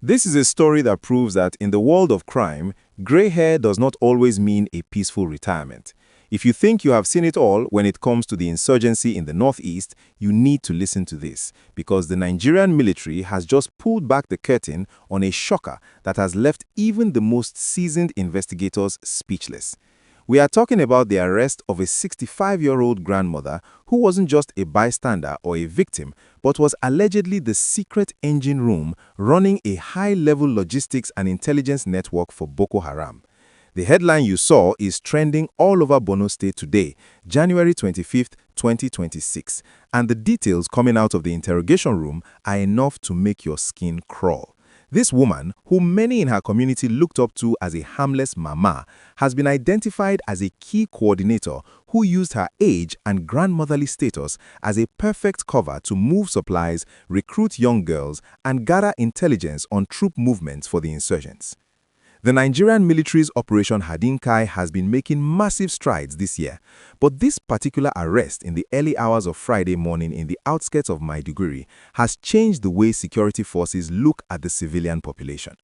This is a story that proves that in the world of crime, gray hair does not always mean a peaceful retirement. If you think you have seen it all when it comes to the insurgency in the northeast, you need to listen to this, because the Nigerian military has just pulled back the curtain on a shocker that has left even the most seasoned investigators speechless. We are talking about the arrest of a 65-year-old grandmother who wasn't just a bystander or a victim, but was allegedly the secret engine room running a high-level logistics and intelligence network for Boko Haram. The headline you saw is trending all over Borno State today, January 25, 2026, and the details coming out of the interrogation room are enough to make your skin crawl. This woman, who many in her community looked up to as a harmless mama, has been identified as a key coordinator who used her age and grandmotherly status as a perfect cover to move supplies, recruit young girls, and gather intelligence on troop movements for the insurgents. The Nigerian military's Operation Hadin Kai has been making massive strides this year, but this particular arrest in the early hours of Friday morning in the outskirts of Maiduguri has changed the way security forces look at the civilian population.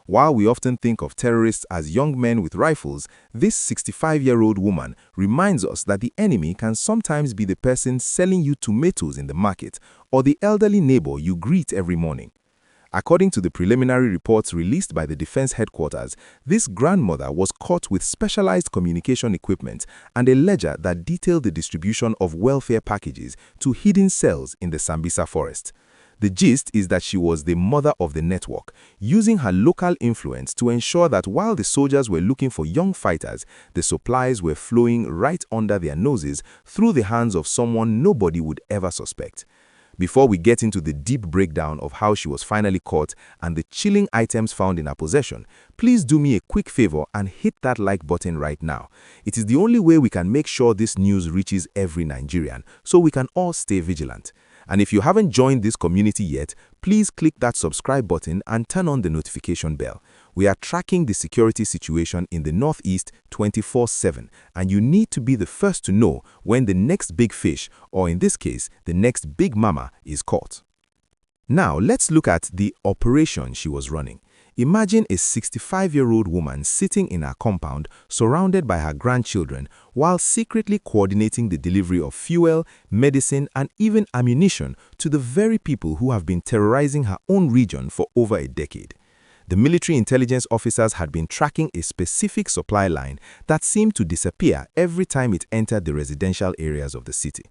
While we often think of terrorists as young men with rifles, this 65-year-old woman reminds us that the enemy can sometimes be the person selling you tomatoes in the market or the elderly neighbor you greet every morning. According to the preliminary reports released by the Defense Headquarters, this grandmother was caught with specialized communication equipment and a ledger that detailed the distribution of welfare packages to hidden cells in the Sambisa forest. The gist is that she was the mother of the network, using her local influence to ensure that while the soldiers were looking for young fighters, the supplies were flowing right under their noses through the hands of someone nobody would ever suspect. Before we get into the deep breakdown of how she was finally caught and the chilling items found in her possession, please do me a quick favor and hit that like button right now. It is the only way we can make sure this news reaches every Nigerian, so we can all stay vigilant. And if you haven't joined this community yet, please click that subscribe button and turn on the notification bell. We are tracking the security situation in the Northeast 24/7, and you need to be the first to know when the next big fish, or in this case, the next big mama, is caught. Now, let's look at the operation she was running. Imagine a 65-year-old woman sitting in her compound, surrounded by her grandchildren, while secretly coordinating the delivery of fuel, medicine, and even ammunition to the very people who have been terrorizing her own region for over a decade. The military intelligence officers had been tracking a specific supply line that seemed to disappear every time it entered the residential areas of the city.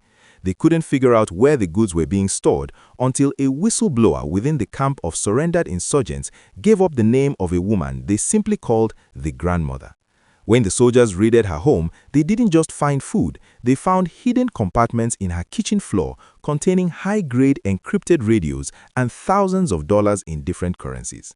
They couldn't figure out where the goods were being stored until a whistleblower within the camp of surrendered insurgents gave up the name of a woman they simply called the grandmother. When the soldiers raided her home, they didn't just find food, they found hidden compartments in her kitchen floor containing high-grade encrypted radios and thousands of dollars in different currencies.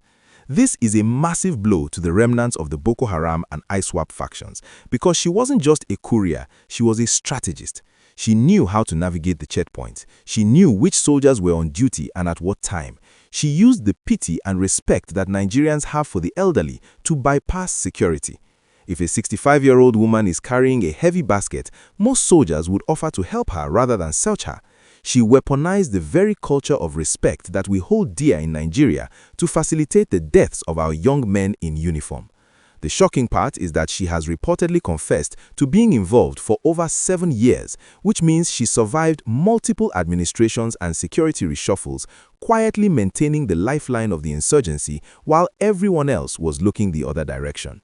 This is a massive blow to the remnants of the Boko Haram and ISWAP factions, because she wasn't just a courier, she was a strategist. She knew how to navigate the checkpoints. She knew which soldiers were on duty and at what time. She used the pity and respect that Nigerians have for the elderly to bypass security. If a 65-year-old woman is carrying a heavy basket, most soldiers would offer to help her rather than search her. She weaponized the very culture of respect that we hold dear in Nigeria to facilitate the deaths of our young men in uniform. The shocking part is that she has reportedly confessed to being involved for over 7 years, which means she survived multiple administrations and security reshuffles, quietly maintaining the lifeline of the insurgency while everyone else was looking the other direction.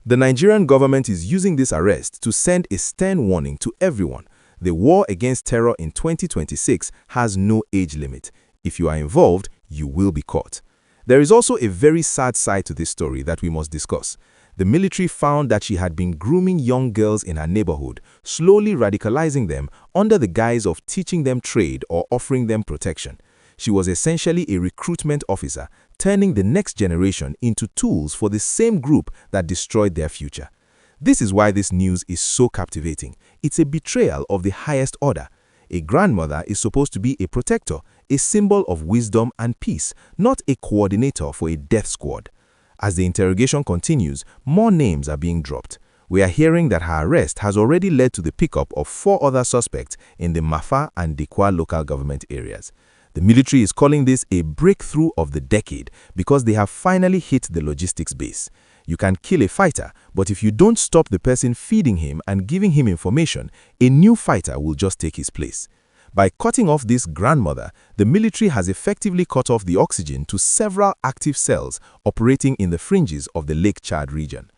The Nigerian government is using this arrest to send a stern warning to everyone. The war against terror in 2026 has no age limit. If you are involved, you will be caught. There is also a very sad side to this story that we must discuss. The military found that she had been grooming young girls in her neighborhood, slowly radicalizing them under the guise of teaching them trade or offering them protection. She was essentially a recruitment officer, turning the next generation into tools for the same group that destroyed their future. This is why this news is so captivating. It's a betrayal of the highest order. A grandmother is supposed to be a protector, a symbol of wisdom and peace, not a coordinator for a death squad. As the interrogation continues, more names are being dropped. We are hearing that her arrest has already led to the pickup of 4 other suspects in the Mafa and Dikwa local government areas. The military is calling this a breakthrough of the decade because they have finally hit the logistics base. You can kill a fighter, but if you don't stop the person feeding him and giving him information, a new fighter will just take his place. By cutting off this grandmother, the military has effectively cut off the oxygen to several active cells operating in the fringes of the Lake Chad region.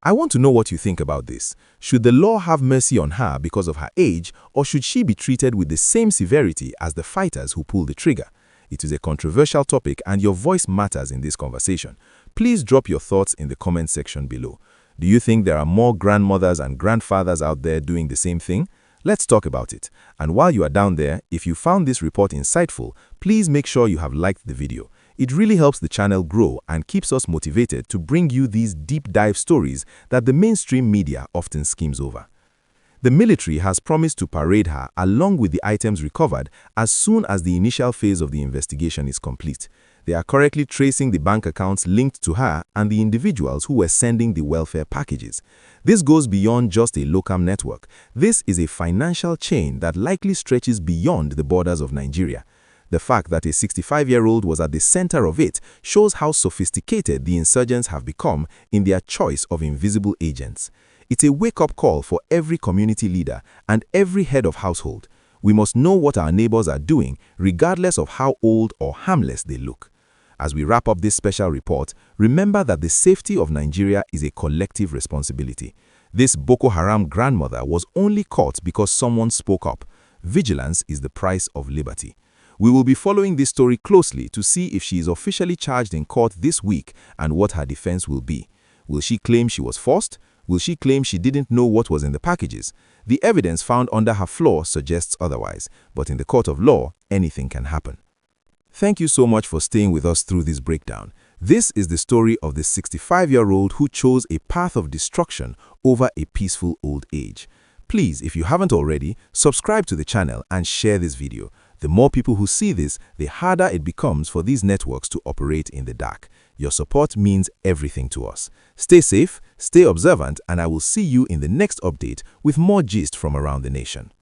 I want to know what you think about this. Should the law have mercy on her because of her age, or should she be treated with the same severity as the fighters who pull the trigger? It is a controversial topic and your voice matters in this conversation. Please drop your thoughts in the comment section below. Do you think there are more grandmothers and grandfathers out there doing the same thing? Let's talk about it. And while you are down there, if you found this report insightful, please make sure you have liked the video. It really helps the channel grow and keeps us motivated to bring you these deep dive stories that the mainstream media often skims over. The military has promised to parade her along with the items recovered as soon as the initial phase of the investigation is complete. They are currently tracing the bank accounts linked to her and the individuals who were sending the welfare packages. This goes beyond just a local network. This is a financial chain that likely stretches beyond the borders of Nigeria. The fact that a 65-year-old was at the center of it shows how sophisticated the insurgents have become in their choice of invisible agents. It's a wake-up call for every community leader and every head of household. We must know what our neighbors are doing, regardless of how old or harmless they look. As we wrap up this special report, remember that the safety of Nigeria is a collective responsibility. This Boko Haram grandmother was only caught because someone spoke up. Vigilance is the price of liberty. We will be following this story closely to see if she is officially charged in court this week and what her defense will be. Will she claim she was forced? Will she claim she didn't know what was in the packages? The evidence found under her floor suggests otherwise, but in the court of law, anything can happen. Thank you so much for staying with us through this breakdown. This is the story of the 65-year-old who chose a path of destruction over a peaceful old age. Please, if you haven't already, subscribe to the channel and share this video. The more people who see this, the harder it becomes for these networks to operate in the dark. Your support means everything to us. Stay safe, stay observant, and I will see you in the next update with more gist from around the nation.